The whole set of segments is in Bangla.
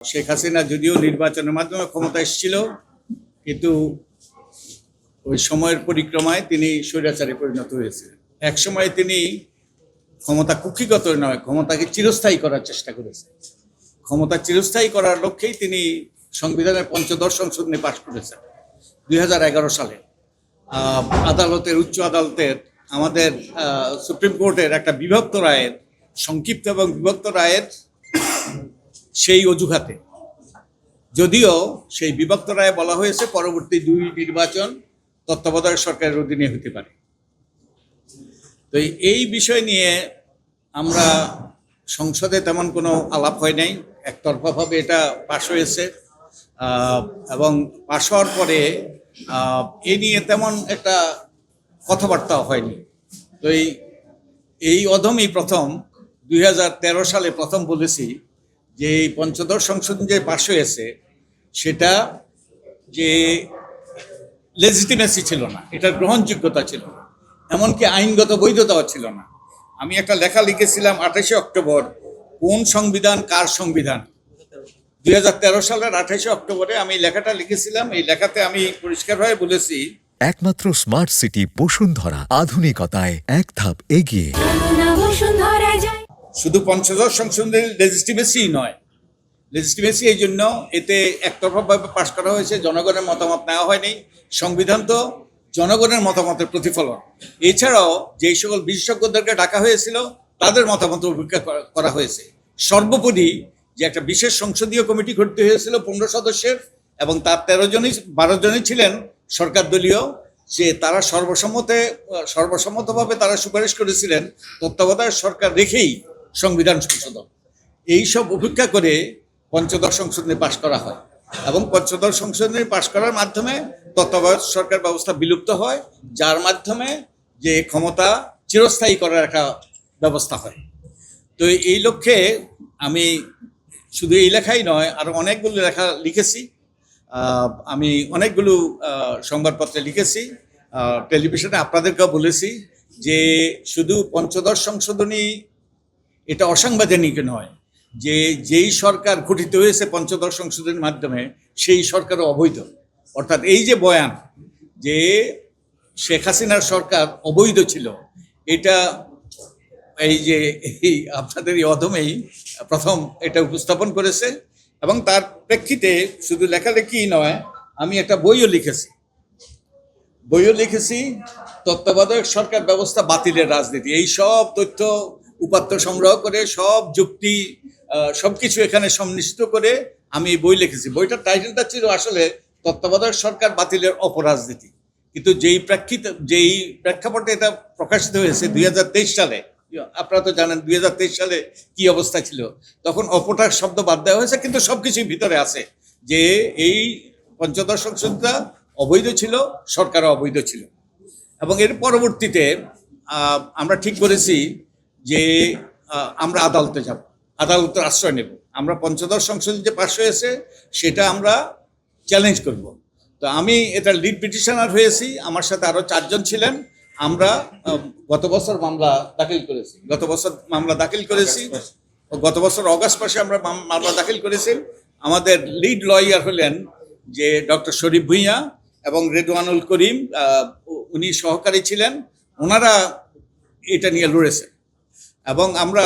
শেখ হাসিনা যদিও নির্বাচনের মাধ্যমে ক্ষমতা এসেছিল, কিন্তু ওই সময়ের পরিক্রমায় তিনি স্বৈরাচারে পরিণত হয়েছিলেন। এক সময় তিনি ক্ষমতা কুক্ষিগত নয়, ক্ষমতাকে চিরস্থায়ী করার চেষ্টা করেছেন। ক্ষমতা চিরস্থায়ী করার লক্ষ্যেই তিনি সংবিধানের পঞ্চদশ সংশোধনী পাশ করেছেন 2011 সালে। আদালতের, উচ্চ আদালতের, আমাদের সুপ্রিম কোর্টের একটা বিভক্ত রায়ের, সংক্ষিপ্ত এবং বিভক্ত রায়ের সেই অজুহাতে, যদিও সেই বিভক্ত রায়ে বলা হয়েছে পরবর্তী 2 নির্বাচন তত্ত্বাবধায়ক সরকারের অধীনে হতে পারে। তো এই বিষয় নিয়ে আমরা সংসদে তেমন কোনো আলাপ হয় নাই, একতরফাভাবে এটা পাশ হয়েছে এবং পাশ হওয়ার পরে এ নিয়ে তেমন একটা কথাবার্তা হয়নি। তো এই অধমই প্রথম 2013 সালে প্রথম বলেছি যে এই পঞ্চদশ সংশোধন যে পাশ হয়েছে সেটা যে লেজিটিমেসি ছিল না, এটার গ্রহণযোগ্যতা ছিল না, এমনকি আইনগত বৈধতাও ছিল না। আমি একটা লেখা লিখেছিলাম 28 অক্টোবর, কোন সংবিধান কার সংবিধান। 2013 সালের 28 অক্টোবরে আমি লেখাটা লিখেছিলাম। এই লেখাতে আমি পরিষ্কারভাবে বলেছি, একমাত্র স্মার্ট সিটি বসুন্ধরা, আধুনিকতায় এক ধাপ এগিয়ে। শুধু পঞ্চদশ সংশোধনের লেজিটিমেসি নয়, লেজিটিমেসি এই জন্য এতে একতরফাভাবে পাশ করা হয়েছে, জনগণের মতামত নেওয়া হয়নি। সংবিধান তো জনগণের মতামতের প্রতিফলন। এছাড়াও যেই সকল বিশেষজ্ঞদেরকে ডাকা হয়েছিল তাদের মতামত উপেক্ষা করা হয়েছে। সর্বোপরি যে একটা বিশেষ সংসদীয় কমিটি গঠিত হয়েছিল 15 সদস্যের, এবং তার 12 জনই ছিলেন সরকার দলীয়, যে তারা সর্বসম্মতভাবে তারা সুপারিশ করেছিলেন তত্ত্বাবধায়ক সরকার রেখেই সংবিধান সংশোধন। এইসব উপেক্ষা করে পঞ্চদশ সংশোধনী পাশ করা হয়, এবং পঞ্চদশ সংশোধনী পাশ করার মাধ্যমে তত্ত্বাবধায়ক সরকার ব্যবস্থা বিলুপ্ত হয়, যার মাধ্যমে যে ক্ষমতা চিরস্থায়ী করার একটা ব্যবস্থা হয়। তো এই লক্ষ্যে আমি শুধু এই লেখাই নয়, আরও অনেকগুলো লেখা লিখেছি। আমি অনেকগুলো সংবাদপত্রে লিখেছি, টেলিভিশনে আপনাদেরকেও বলেছি যে শুধু পঞ্চদশ সংশোধনী এটা অসাংবিধানিক নয়, যে যেই সরকার গঠিত হয়েছে পঞ্চদশ সংশোধনীর মাধ্যমে সেই সরকারও অবৈধ। অর্থাৎ এই যে বয়ান যে শেখ হাসিনার সরকার অবৈধ ছিল, এটা এই আপনাদের এই অধমেই প্রথম এটা উপস্থাপন করেছে। এবং তার প্রেক্ষিতে শুধু লেখালেখি নয়, আমি একটা বইও লিখেছি তত্ত্বাবধায়ক সরকার ব্যবস্থা বাতিলের রাজনীতি। এই সব তথ্য উপাত্ত সংগ্রহ করে, সব যুক্তি, সবকিছু এখানে সংমিশ্রিত করে আমি বই লিখেছি। বইটার টাইটেলটা ছিল আসলে তত্ত্বাবধায়ক সরকার বাতিলের অপরাজনীতি। কিন্তু যেই প্রেক্ষাপটে এটা প্রকাশিত হয়েছে 2023 সালে, আপনারা তো জানেন 2023 সালে কি অবস্থা ছিল, তখন অপরাধ শব্দ বাদ দেওয়া হয়েছে, কিন্তু সবকিছুই ভিতরে আছে যে এই পঞ্চদশ সংশোধনটা অবৈধ ছিল, সরকারও অবৈধ ছিল। এবং এর পরবর্তীতে আমরা ঠিক করেছি যে আমরা আদালতে যাব, আদালতের আশ্রয় নেব। আমরা পঞ্চদশ সংশোধন যে পাশ হয়েছে সেটা আমরা চ্যালেঞ্জ করব। তো আমি এটা লিড পিটিশনার হয়েছি, আমার সাথে আরও 4 জন ছিলেন। আমরা গত বছর মামলা দাখিল করেছি। গত বছর অগাস্ট মাসে আমরা মামলা দাখিল করেছি। আমাদের লিড লয়ার হলেন যে ডক্টর শরীফ ভূঁইয়া এবং রেদওয়ানুল করিম, উনি সহকারী ছিলেন। ওনারা এটা নিয়ে লড়েছেন। এবং আমরা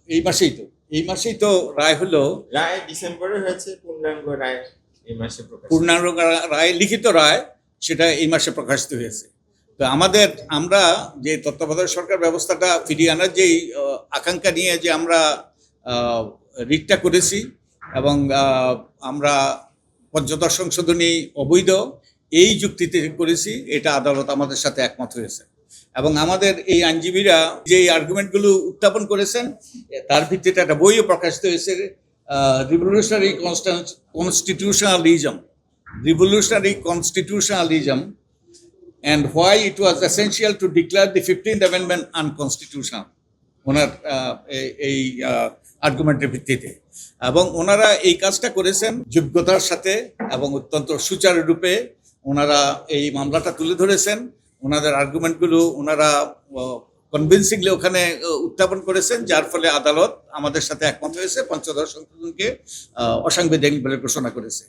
এই মাসেই তো রায় হলো, রায় ডিসেম্বরে হয়েছে, পূর্ণাঙ্গ রায় এই মাসে পূর্ণাঙ্গ রায়, লিখিত রায়, সেটা এই মাসে প্রকাশিত হয়েছে। তো আমরা যে তত্ত্বাবধায়ক সরকার ব্যবস্থাটা ফিরিয়ে আনার যেই আকাঙ্ক্ষা নিয়ে যে আমরা রিটটা করেছি, এবং আমরা পঞ্চদশ সংশোধনী অবৈধ এই যুক্তিতে করেছি, এটা আদালত আমাদের সাথে একমত হয়েছে। এবং আমাদের এই আইনজীবীরা যে আর্গুমেন্টগুলো উত্থাপন করেছেন তার ভিত্তিতে একটা বইও প্রকাশিত হয়েছে, revolutionary কনস্টিটিউশনালিজম and why it was essential to declare the 15th Amendment unconstitutional, ওনার এই আর্গুমেন্টের ভিত্তিতে। এবং ওনারা এই কাজটা করেছেন যোগ্যতার সাথে এবং অত্যন্ত সুচারুরূপে ওনারা এই মামলাটা তুলে ধরেছেন। ওনাদের আর্গুমেন্টগুলো ওনারা কনভিনসিংলি ওখানে উত্থাপন করেছেন, যার ফলে আদালত আমাদের সাথে একমত হয়েছে, পঞ্চদশ সংশোধনকে অসাংবিধানিক বলে ঘোষণা করেছে।